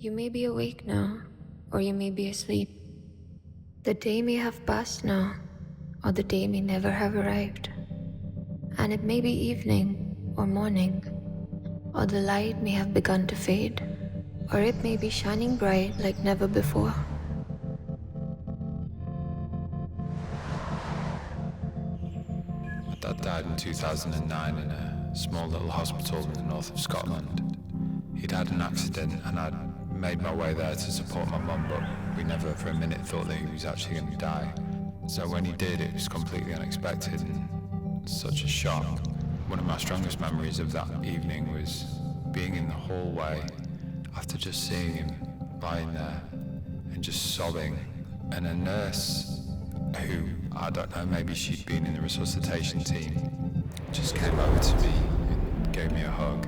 You may be awake now, or you may be asleep. The day may have passed now, or the day may never have arrived. And it may be evening or morning, or the light may have begun to fade, or it may be shining bright like never before. My dad died in 2009 in a small little hospital in the north of Scotland. He'd had an accident and I'd made my way there to support my mum, but we never for a minute thought that he was actually going to die. So when he did, it was completely unexpected and such a shock. One of my strongest memories of that evening was being in the hallway after just seeing him lying there and just sobbing, and a nurse who, I don't know, maybe she'd been in the resuscitation team, just came over to me and gave me a hug.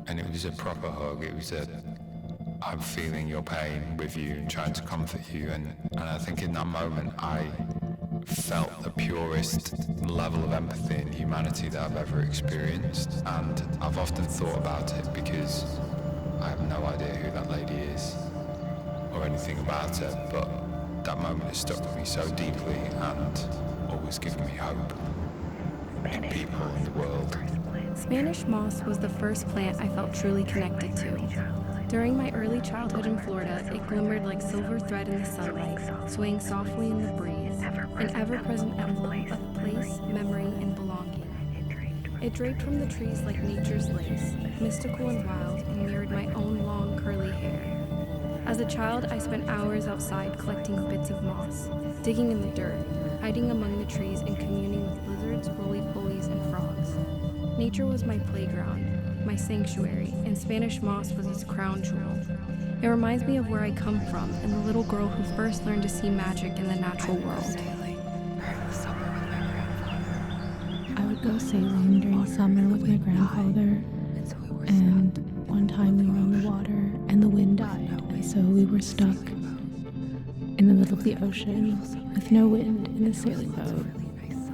And it was a proper hug. It was I'm feeling your pain with you and trying to comfort you. And I think in that moment I felt the purest level of empathy and humanity that I've ever experienced. And I've often thought about it because I have no idea who that lady is or anything about her, but that moment has stuck with me so deeply and always given me hope in people in the world. Spanish moss was the first plant I felt truly connected to. During my early childhood in Florida, it glimmered like silver thread in the sunlight, swaying softly in the breeze, an ever-present emblem of place, memory, and belonging. It draped from the trees like nature's lace, mystical and wild, and mirrored my own long, curly hair. As a child, I spent hours outside collecting bits of moss, digging in the dirt, hiding among the trees, and communing with lizards, roly-polies, and frogs. Nature was my playground, my sanctuary, and Spanish moss was its crown jewel. It reminds me of where I come from and the little girl who first learned to see magic in the natural world. I would go sailing during summer with my grandfather, and one time we were on the water and the wind died, and so we were stuck in the middle of the ocean with no wind in the sailing boat.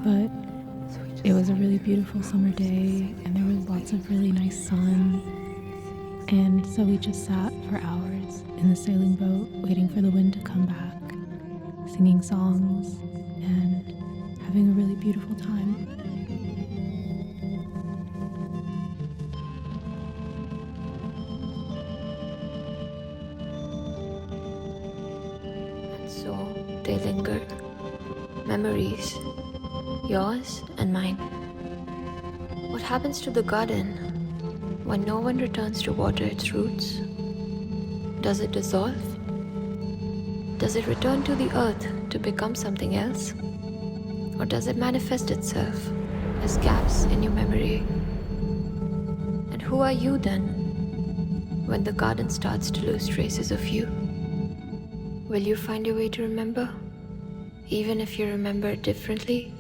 But it was a really beautiful summer day and there was lots of really nice sun, and so we just sat for hours in the sailing boat waiting for the wind to come back, singing songs and having a really beautiful time. And so they lingered, memories, yours and mine. What happens to the garden when no one returns to water its roots? Does it dissolve? Does it return to the earth to become something else? Or does it manifest itself as gaps in your memory? And who are you then when the garden starts to lose traces of you? Will you find your way to remember, even if you remember it differently?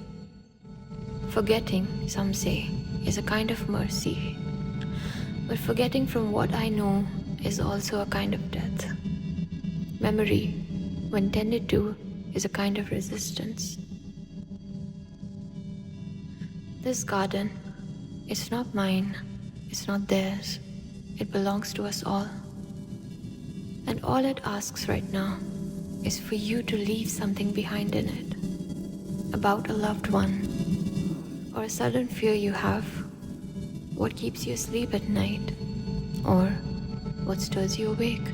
Forgetting, some say, is a kind of mercy. But forgetting from what I know is also a kind of death. Memory, when tended to, is a kind of resistance. This garden, it's not mine, it's not theirs. It belongs to us all. And all it asks right now is for you to leave something behind in it, about a loved one, or a sudden fear you have, what keeps you asleep at night, or what stirs you awake.